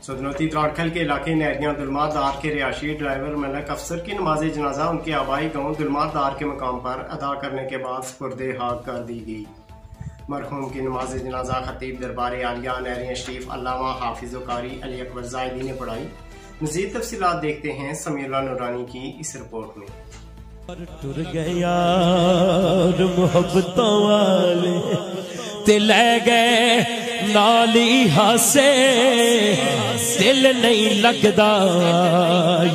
सदनौती त्राड़खल के इलाके नहरियां दुलमार दार के रिहायशी ड्राइवर मलक अफसर की नमाज जनाजा उनके आबाई गांव दुलमार दार के मकाम पर अदा करने के बाद सुपुर्दे हाक कर दी गई। मरहूम की नमाज जनाजा खतीब दरबार आलिया नहरियां शरीफ अल्लामा हाफिज़ कारी अली अकबर ज़ायदी ने पढ़ाई। मज़ीद तफसीलात देखते हैं समीउल्लाह नूरानी की इस रिपोर्ट में। टुर गया मोहब्बतों वाले ते ले गए नाली हासे, दिल नहीं लगदा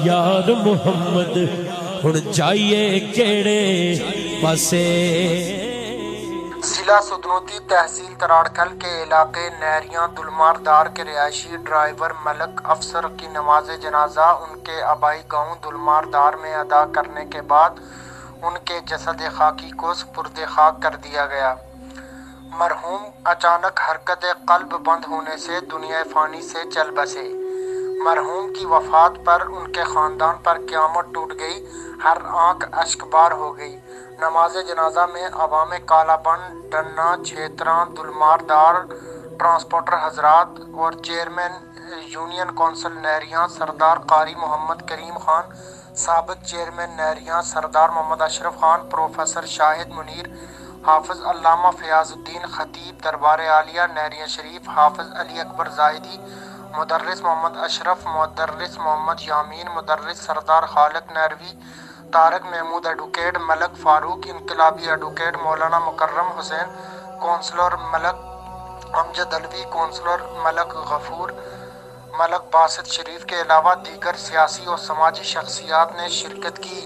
यार मुहम्मद हुण जाइए केड़े पासे। जिला सदनौती तहसील तराड़खल के इलाके नहरियां दुलमार दार के रिहायशी ड्राइवर मलक अफसर की नमाज जनाजा उनके आबाई गांव दुलमार दार में अदा करने के बाद उनके जसद खाकी को सुपुर्द खाक कर दिया गया। मरहूम अचानक हरकत कल्ब बंद होने से दुनिया फ़ानी से चल बसे। मरहूम की वफ़ात पर उनके ख़ानदान पर क़यामत टूट गई, हर आंख अश्कबार हो गई। नमाज जनाजा में अवाम कालाबंद, डन्ना, छेत्रा, दुलमार दार, ट्रांसपोर्टर हजरात और चेयरमैन यूनियन कौंसिल नहरियां सरदार कारी मोहम्मद करीम खान, साबिक चेयरमैन नहरियां सरदार मोहम्मद अशरफ खान, प्रोफेसर शाहिद मुनीर, हाफिज़ अल्लामा फ़याज़ुद्दीन, खतीब दरबार आलिया नहरियां शरीफ हाफिज़ अली अकबर ज़ायदी, मुदर्रिस मोहम्मद अशरफ, मुदर्रिस मोहम्मद यामीन, मुदर्रिस सरदार खालिक नहरवी, तारक महमूद एडवोकेट, मलक फारूक इनकलाबी एडवोकेट, मौलाना मुकर्रम हुसैन, कौंसलर मलक अमजद अलवी, कौंसलर मलक गफूर, मलक बासित शरीफ के अलावा दीगर सियासी और समाजी शख्सियात ने शिरकत की।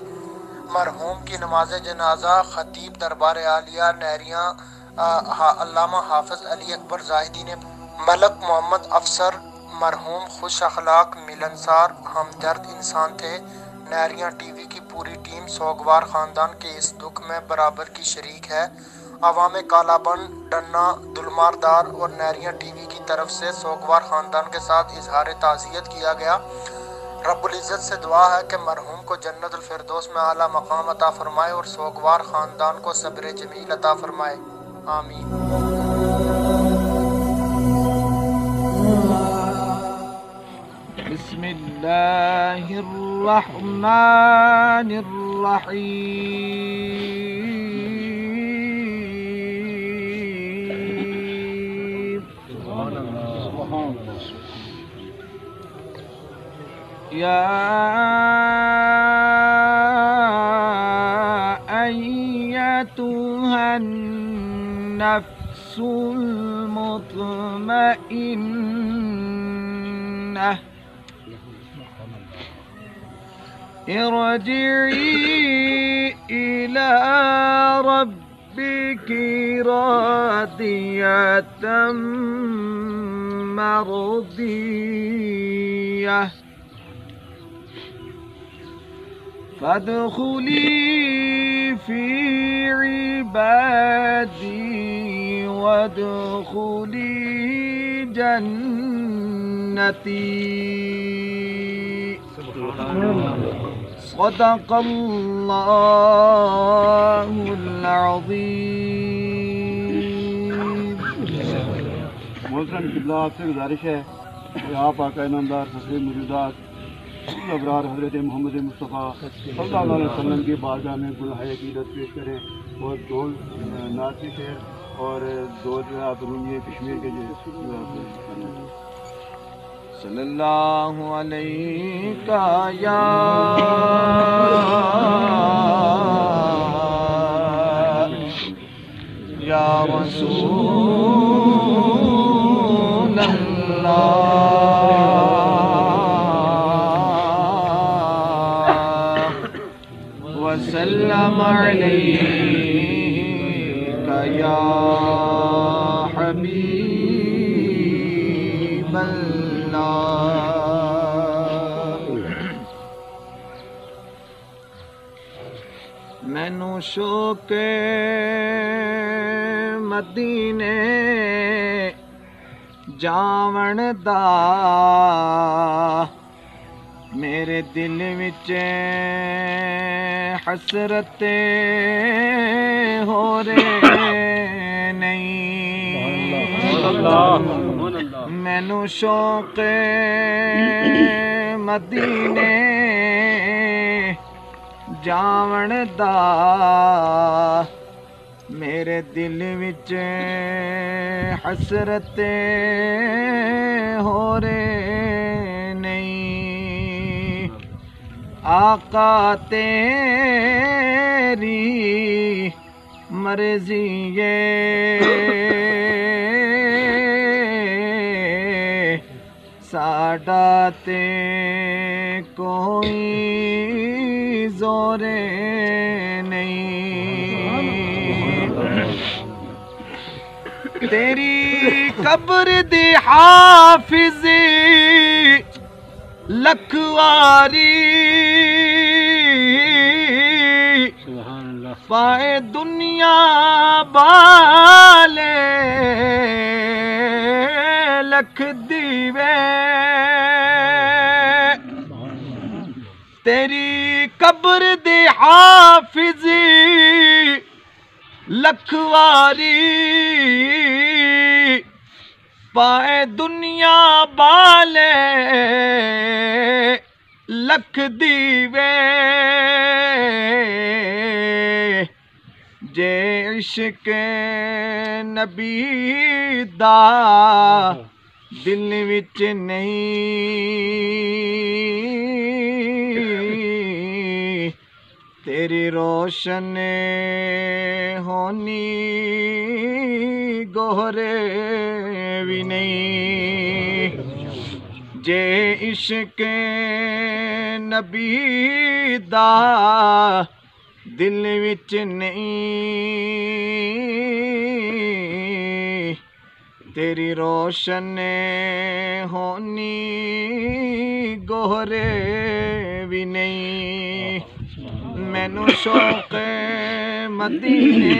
मरहूम की नमाज जनाजा खतीब दरबार आलिया नहरियां अल्लामा हाफिज़ अली अकबर ज़ायदी ने मलक मोहम्मद अफसर मरहूम खुश अखलाक, मिलनसार, हमदर्द इंसान थे। नहरियां टीवी की पूरी टीम सोगवार ख़ानदान के इस दुख में बराबर की शरीक है। अवाम कालाबंद, डन्ना, दुलमार दार और नहरियां टीवी की तरफ से सोगवार ख़ानदान के साथ इजहार ताज़ियत किया गया। रब्बुल इज़्ज़त से दुआ है कि मरहूम को जन्नतुल फिरदौस में आला मकाम अता फरमाए और सोगवार ख़ानदान को सब्र जमील अता फरमाए। आमीन। बिस्मिल्लाहिर्रहमानिर्रहीम। या अय्यतुहन नफ्सुल मुतमइन्नह इरजिई इला रब्बिकी रादियतम मरदियह फदखुली फी इबादी वदखुली जन्नती। सदक़ल्लाहुल अज़ीम। मोहतरम क़िबला, आपसे गुजारिश है कि आप आका इनामदार फसले मौजूदात अबरार हज़रत मोहम्मद मुस्तफ़ा सल्लल्लाहु अलैहि वसल्लम की बारगाह में गुलहाए अक़ीदत पेश करें और दो नात के शेर और दो जो आप रूमिए कश्मीर के जो सल्लल्लाहु अलैका या रसूल अल्लाह वसल्लम अलैका या हबीब मैनू शौक़े मदीने जावण दा मेरे दिल विच हसरत हो रे नहीं। मैनू शौक मदीने जावण दा मेरे दिल विच हसरत हो रे नहीं आका तेरी मर्जी ये साडा ते कोई जोरे नहीं तेरी कब्र दी हाफिज लखवारी पाए दुनिया बाले लख दीवे तेरी कब्र दे हाफिज लखवारी पाए दुनिया बाले लख दीवे जे इश्क नबी दा दिल विच नहीं तेरी रोशन होनी गोहरे भी नहीं जे इश्क नबी दा दिल विच नहीं तेरी रोशन होनी गोहरे भी नहीं मैनू शौक मदीने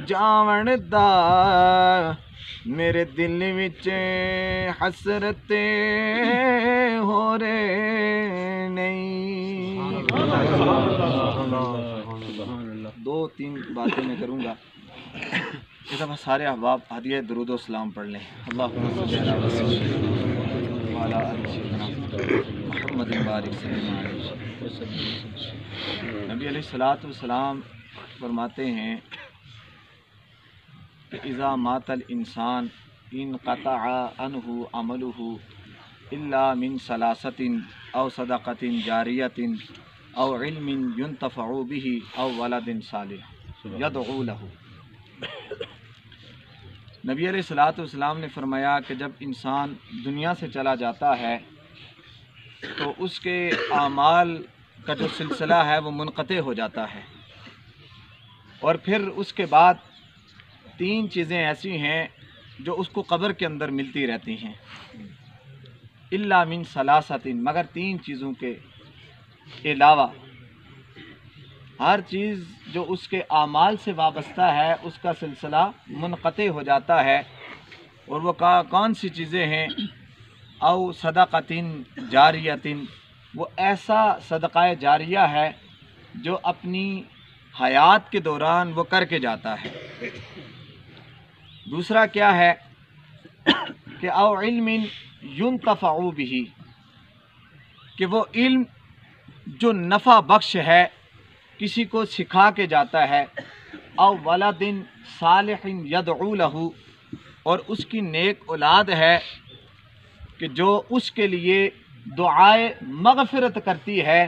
जावण दा मेरे दिल विच हसरत हो रे नहीं। दो तीन बातें मैं करूँगा इस दफ़ा सारे अहबाब हदिया दुरूद व सलाम पढ़ लें। नबी अलैहिस्सलातु वस्सलाम फरमाते हैं कि इज़ा मातल इंसान इन क़तअ अन्हु अमलुहु इल्ला मिन सलासतिन औ सदक़तिन जारियतिन औ इल्मिन युंतफ़उ बिही औ वलदिन सालिह यदउ लहु। नबी अलैहिस्सलातु वस्सलाम ने फरमाया कि जब इंसान दुनिया से चला जाता है तो उसके आमाल का जो सिलसिला है वो मुनक़ते हो जाता है और फिर उसके बाद तीन चीज़ें ऐसी हैं जो उसको कब्र के अंदर मिलती रहती हैं इल्ला मिन सलासतिन मगर तीन चीज़ों के अलावा हर चीज़ जो उसके आमाल से वाबस्ता है उसका सिलसिला मुनक़ते हो जाता है और वो कौन सी चीज़ें हैं औ सदक़तिन जारियतिन वो ऐसा सदक़ाए जारिया है जो अपनी हयात के दौरान वो करके जाता है। दूसरा क्या है कि औ इल्मिन युंतफ़उ बिही कि वो इल्म जो नफ़ा बख्श है किसी को सिखा के जाता है औ वलदिन सालिहिन यदउ लहु और उसकी नेक औलाद है कि जो उसके लिए दुआए मग़फ़िरत करती है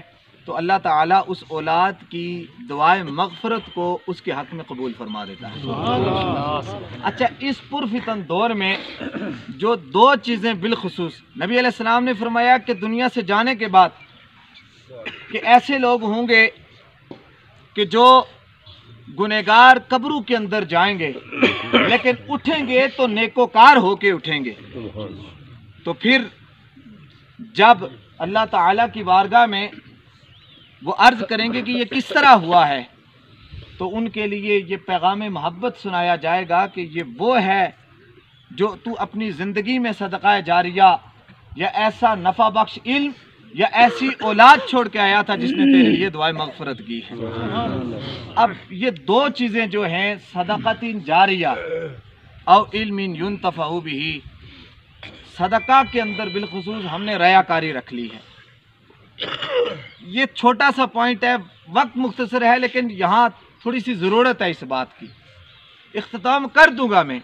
तो अल्लाह ताला उस औलाद की दुआए मग़फ़िरत को उसके हक़ में कबूल फरमा देता है। अच्छा इस पुरफितन दौर में जो दो चीज़ें बिलखुसूस नबी अलैहिस्सलाम ने फरमाया कि दुनिया से जाने के बाद कि ऐसे लोग होंगे कि जो गुनहगार कब्रों के अंदर जाएंगे लेकिन उठेंगे तो नेकोकार होके उठेंगे। तो फिर जब अल्लाह ताला की बारगाह में वो अर्ज़ करेंगे कि ये किस तरह हुआ है तो उनके लिए ये पैगाम मोहब्बत सुनाया जाएगा कि ये वो है जो तू अपनी ज़िंदगी में सदक़ा जारिया या ऐसा नफ़ा बख्श इल्म या ऐसी औलाद छोड़ के आया था जिसने तेरे लिए दुआए मग़फ़िरत की है। अब ये दो चीज़ें जो हैं सदक़तिन जारिया औ इल्मिन युन्तफ़अु बिही। सदका के अंदर बिलखुसूस हमने रयाकारी रख ली है। ये छोटा सा पॉइंट है, वक्त मुख्तसर है, लेकिन यहाँ थोड़ी सी ज़रूरत है इस बात की। इख्तिताम कर दूंगा मैं,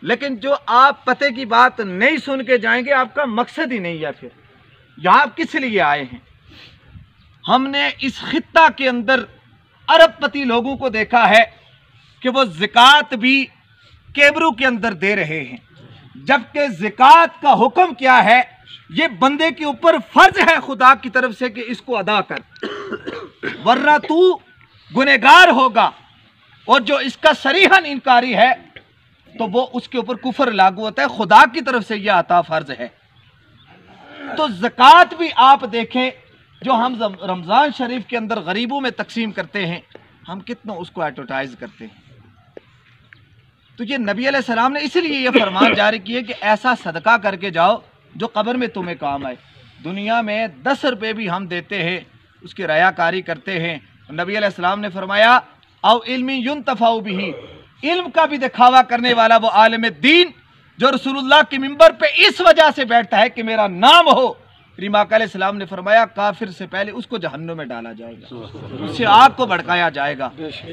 लेकिन जो आप पते की बात नहीं सुन के जाएंगे, आपका मकसद ही नहीं है। फिर यहाँ आप किस लिए आए हैं? हमने इस खित्ता के अंदर अरबपति लोगों को देखा है कि वो ज़कात भी केबरू के अंदर दे रहे हैं, जबकि ज़कात का हुक्म क्या है? ये बंदे के ऊपर फर्ज है खुदा की तरफ से कि इसको अदा कर, वरना तू गुनहगार होगा। और जो इसका सरीहन इनकारी है तो वो उसके ऊपर कुफर लागू होता है। खुदा की तरफ से यह अता फर्ज है। तो ज़कात भी आप देखें, जो हम रमज़ान शरीफ के अंदर गरीबों में तकसीम करते हैं, हम कितना उसको एडवर्टाइज करते हैं। तो ये नबी अलैहिस्सलाम ने इसलिए ये फरमान जारी किए कि ऐसा सदका करके जाओ जो कब्र में तुम्हें काम आए। दुनिया में 10 रुपये भी हम देते हैं, उसकी रयाकारी करते हैं। नबी अलैहिस्सलाम ने फरमाया औ इल्मी युन्तफ़अु बिही, इल्म का भी दिखावा करने वाला वो आलिम दीन जो रसूलुल्लाह के मिंबर पे इस वजह से बैठता है कि मेरा नाम हो। रीमाका अलैहिस्सलाम ने फरमाया काफिर से पहले उसको जहन्नुम में डाला जाएगा, उससे आग को भड़काया जाएगा,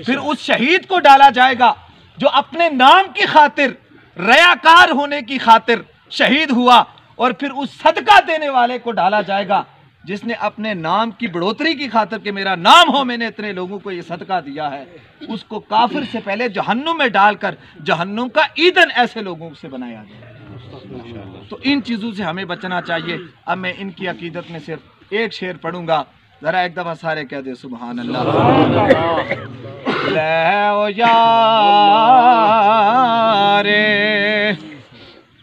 फिर उस शहीद को डाला जाएगा जो अपने नाम की खातिर, रयाकार होने की खातिर शहीद हुआ, और फिर उस सदका देने वाले को डाला जाएगा जिसने अपने नाम की बढ़ोतरी की खातिर कि मेरा नाम हो, मैंने इतने लोगों को ये सदका दिया है, उसको काफिर से पहले जहन्नुम में डालकर जहन्नुम का ईंधन ऐसे लोगों से बनाया जाए। तो इन चीज़ों से हमें बचना चाहिए। अब मैं इनकी अकीदत में सिर्फ एक शेर पढ़ूंगा, जरा एक दफा सारे कह दे सुभान अल्लाह। यारे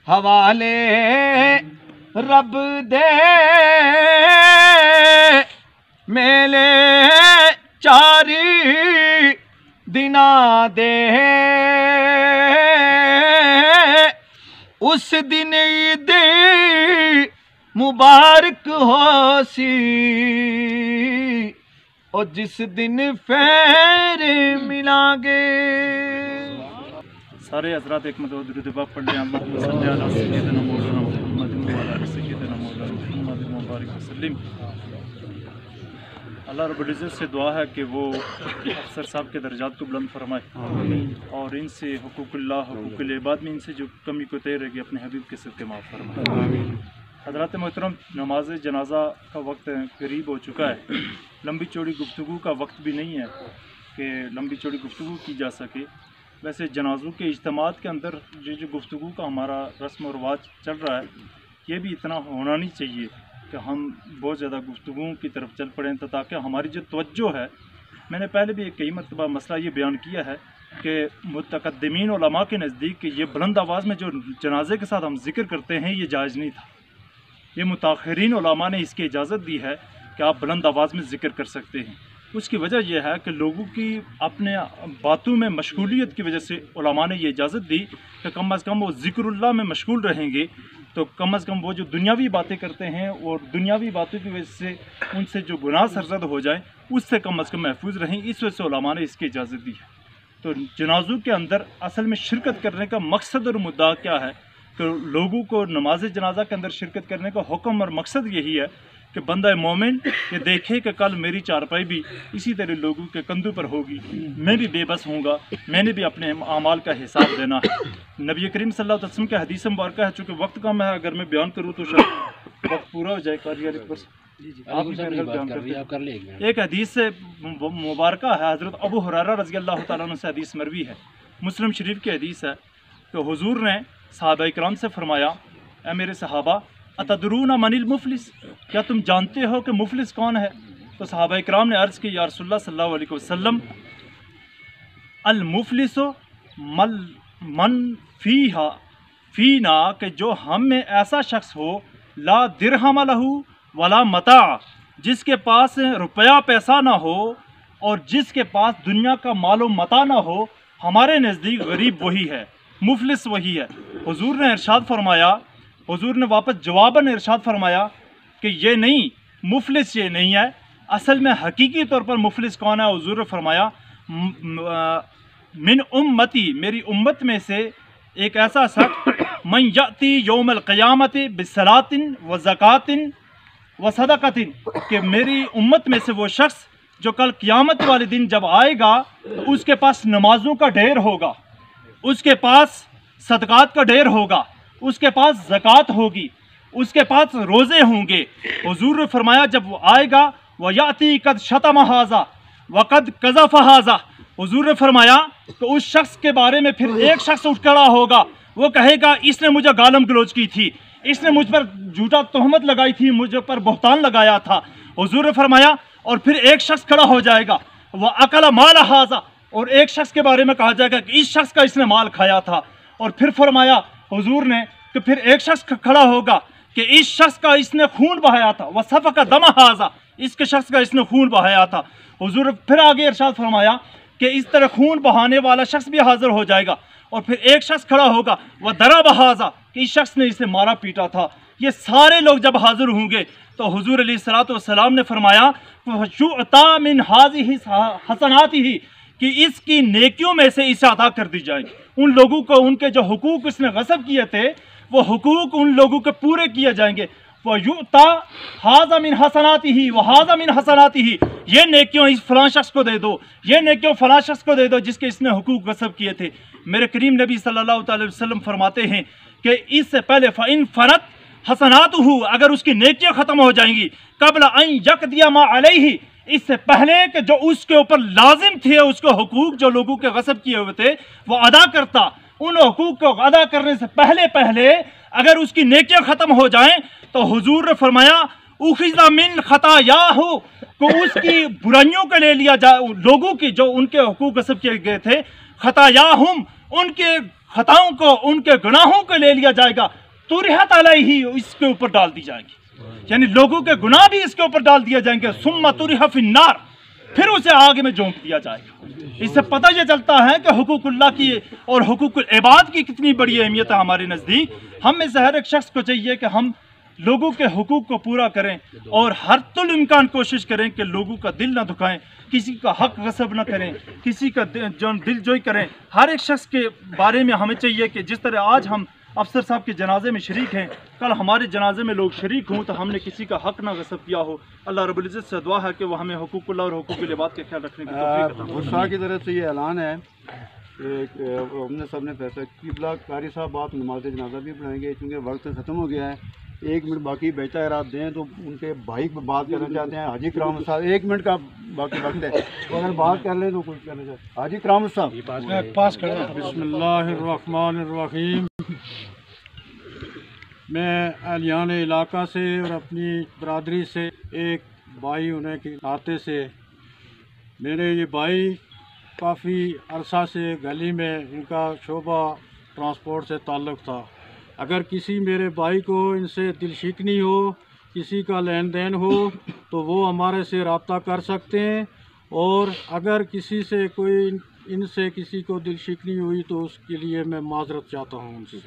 हवाले रब दे मेले चारी दिना दे, उस दिन ईद मुबारक हो सी, और जिस दिन फेर मिलांगे। सारे हज़रात एक मदद दुरूद पाक पढ़ लें। अल्लाह रब्बुल इज़्ज़त से दुआ है कि वो अफसर साहब के दर्जात को बुलंद फरमाए और इनसे हुकूकुल्लाह हुकूकुल इबाद में इनसे जो कमी को तय रहेगी अपने हबीब के सदक़े माफ़ फरमाए। हज़रात मोहतरम, नमाज जनाजा का वक्त करीब हो चुका है। लंबी चौड़ी गुफ्तगू का वक्त भी नहीं है कि लंबी चौड़ी गुफ्तगू की जा सके। वैसे जनाज़ों के इज्तिमात के अंदर जो गुफ्तगू का हमारा रस्म और रिवाज चल रहा है, ये भी इतना होना नहीं चाहिए कि हम बहुत ज़्यादा गुफ्तगुओं की तरफ चल पड़ें, तो ताकि हमारी जो तवज्जो है, मैंने पहले भी कई मरतबा मसला ये बयान किया है कि मुतक़द्दिमीन उलमा के नज़दीक कि ये बुलंद आवाज़ में जो जनाजे के साथ हम जिक्र करते हैं ये जायज़ नहीं था। ये मुताख़िरीन उलमा ने इसकी इजाज़त दी है कि आप बुलंद आवाज़ में जिक्र कर सकते हैं। उसकी वजह यह है कि लोगों की अपने बातों में मशगूलियत की वजह से उलमा ने ये इजाज़त दी कि कम अज़ कम वो ज़िक्रुल्लाह में मशगूल रहेंगे, तो कम अज़ कम वो जो दुनियावी बातें करते हैं और दुनियावी बातों की वजह से उनसे जो गुनाह सरज़द हो जाए उससे कम अज़ कम महफूज रहें। इस वजह से उलमा ने इसकी इजाज़त दी है। तो जनाज़ों के अंदर असल में शिरकत करने का मकसद और मुद्दा क्या है? तो लोगों को नमाज जनाजा के अंदर शिरकत करने का हुक्म और मकसद यही है कि बंदा मोमिन ये देखे कि कल मेरी चारपाई भी इसी तरह लोगों के कंधों पर होगी, मैं भी बेबस होऊंगा, मैंने भी अपने अमाल का हिसाब देना है। नबी करीम सल्लल्लाहु अलैहि वसल्लम का हदीस मुबारक है, चूँकि वक्त कम है, अगर मैं बयान करूँ तो शायद वक्त पूरा हो जाए। एक हदीस से मुबारक है, हज़रत अबू हुरैरा रज़ी अल्लाह तआला अन्हु से हदीस मरवी है, मुस्लिम शरीफ की हदीस है कि हुजूर ने सहाबा इकराम से फरमाया, ऐ मेरे सहाबा अतदरून मनिल मुफलिस, क्या तुम जानते हो कि मुफलिस कौन है? तो सहाबा इकराम ने अर्ज़ की, या रसूलल्लाह सल्लल्लाहु अलैहि वसल्लम अल मुफलिसो मन फीना, कि जो हम में ऐसा शख्स हो ला दिरहम लहू वला मता, जिसके पास रुपया पैसा ना हो और जिसके पास दुनिया का मालो मता ना हो, हमारे नज़दीक गरीब वही है, मुफलिस वही है। हुजूर ने इरशाद फरमाया, हुजूर ने वापस जवाबन इरशाद फरमाया कि ये नहीं, मुफलिस ये नहीं है, असल में हकीकी तौर पर मुफलिस कौन है? हुजूर ने फरमाया मिन उम्मती, मेरी उम्मत में से एक ऐसा शख्स मन याती यौमल क़यामति बिस्सलातिन व ज़कातिन व सदक़तिन, कि मेरी उम्मत में से वो शख्स जो कल क़यामत वाले दिन जब आएगा तो उसके पास नमाजों का ढेर होगा, उसके पास सदक़ात का ढेर होगा, उसके पास ज़कात होगी, उसके पास रोज़े होंगे। हुज़ूर ने फरमाया जब वो आएगा व याती कद शतम हाज़ा व कद कज़फ़ हाज़ा, हुज़ूर ने फरमाया तो उस शख्स के बारे में फिर एक शख्स उठ खड़ा होगा, वो कहेगा इसने मुझे गालम गलोच की थी, इसने मुझ पर झूठा तोहमत लगाई थी, मुझ पर बहतान लगाया था। हुज़ूर ने फरमाया और फिर एक शख्स खड़ा हो जाएगा वह अकल माल हाज़ा, और एक शख्स के बारे में कहा जाएगा कि इस शख्स का इसने माल खाया था। और फिर फरमाया हुज़ूर ने कि फिर एक शख्स खड़ा होगा कि इस शख्स का इसने खून बहाया था, वह सफ़का दम हाज़ा, इसके शख्स का इसने खून बहाया था। हुज़ूर ने फिर आगे इरशाद फरमाया कि इस तरह खून बहाने वाला शख्स भी हाज़िर हो जाएगा, और फिर एक शख्स खड़ा होगा वह दरा बहाजा, कि इस शख्स ने इसे मारा पीटा था। ये सारे लोग जब हाजिर होंगे तो हुजूर अलैहिस्सलातु वस्सलाम ने फरमाया युअता मिन हाज़िहि हसनातिही, कि इसकी नेकियों में से इसे अदा कर दी जाएगी। उन लोगों को उनके जो हुकूक इसने गसब किए थे वो हुकूक उन लोगों के पूरे किए जाएंगे। युअता हाज़ा मिन हसनातिही व हाज़ा मिन हसनातिही, ये नेकियों इस फलां शख्स को दे दो, ये नेकियों फलां शख्स को दे दो जिसके इसने हुकूक गसब किए थे। मेरे करीम नबी सल्लल्लाहु अलैहि वसल्लम फरमाते हैं कि इससे पहले फ़इन फ़नत हसनातुहु, अगर उसकी नेकियां ख़त्म हो जाएंगी, कबल अन यक़दिया मा अलैहि, इससे पहले कि जो उसके ऊपर लाजिम थे उसके हुकूक जो लोगों के गसब किए हुए थे वो अदा करता, उन हुकूक को अदा करने से पहले पहले अगर उसकी नेकियां ख़त्म हो जाएं तो हुजूर ने फरमाया उखिज़ा मिन खतायाहु, को उसकी बुराइयों को ले लिया जाए, लोगों की जो उनके हुकूक गसब किए गए थे, खतायाहुम, उनके खताओं को उनके गुनाहों को ले लिया जाएगा, तुरहत अलैहि, इसके ऊपर डाल दी जाएगी, यानी लोगों के गुनाह भी इसके ऊपर डाल दिए जाएंगे। सुम्मा तुरिह फिन्नार, फिर उसे आग में झोंक दिया जाएगा। इससे पता यह चलता है कि हुकूकुल्लाह की और हुकूकुल इबाद की कितनी बड़ी अहमियत है हमारे नज़दीक। हम में से हर एक शख्स को चाहिए कि हम लोगों के हुकूक को पूरा करें और हर तुल इम्कान कोशिश करें कि लोगों का दिल ना दुखाएं, किसी का हक गसब ना करें, किसी का जो दिल जोई करें। हर एक शख्स के बारे में हमें चाहिए कि जिस तरह आज हम अफसर साहब के जनाजे में शरीक हैं, कल हमारे जनाजे में लोग शरीक हों तो हमने किसी का हक ना गसब किया हो। अल्लाह रब्बुल इज़्ज़त से दुआ है कि वो हमें हुकूकुल्लाह और हुकूकुल इबाद का ख्याल रखने की तौफीक अता फरमाए। गुस्सा की तरफ से ये ऐलान है, हमने सब ने फैसला किबला कारी साहब आप नमाज जनाजा भी पढ़ाएंगे, क्योंकि वक्त ख़त्म हो गया है। 1 मिनट बाकी बचता है, अगर आप दें तो उनके भाई को बात करना चाहते हैं। हाजी कराम साहब 1 मिनट का बाकी वक्त है, तो अगर बात कर लें तो कुछ करना चाहते हैं। हाजी कराम साहब पास करें। बिस्मिल्लाहिर्रहमानिर्रहीम। मैं अलियान इलाका से और अपनी बरादरी से एक भाई होने के नाते से, मेरे ये भाई काफ़ी अरसा से गली में इनका शोबा ट्रांसपोर्ट से ताल्लुक़ था। अगर किसी मेरे भाई को इनसे दिलशिकनी हो, किसी का लेन देन हो, तो वो हमारे से रब्ता कर सकते हैं। और अगर किसी से कोई इनसे किसी को दिलशिकनी हुई तो उसके लिए मैं माजरत चाहता हूँ उनसे।